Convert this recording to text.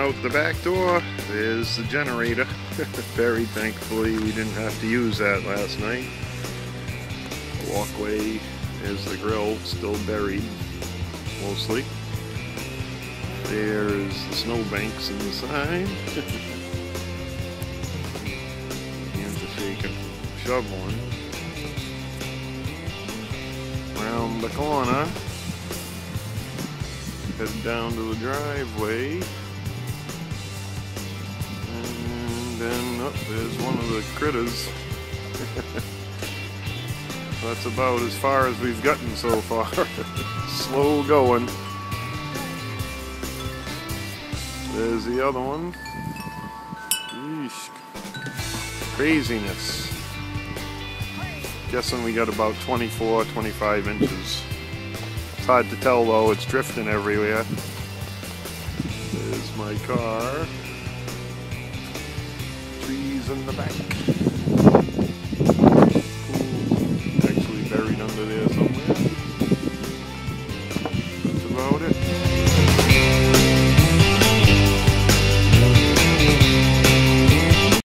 out the back door. There's the generator. Buried, thankfully. We didn't have to use that last night. The walkway is the grill, still buried, mostly. There's the snowbanks inside. Hands are shaking. Shoveling. Around the corner. Head down to the driveway. And then, oh, there's one of the critters. That's about as far as we've gotten so far. Slow going. There's the other one. Yeesh. Craziness. Guessing we got about 24, 25 inches. It's hard to tell though, it's drifting everywhere. There's my car. Trees in the back. Pool actually buried under there somewhere. That's about it.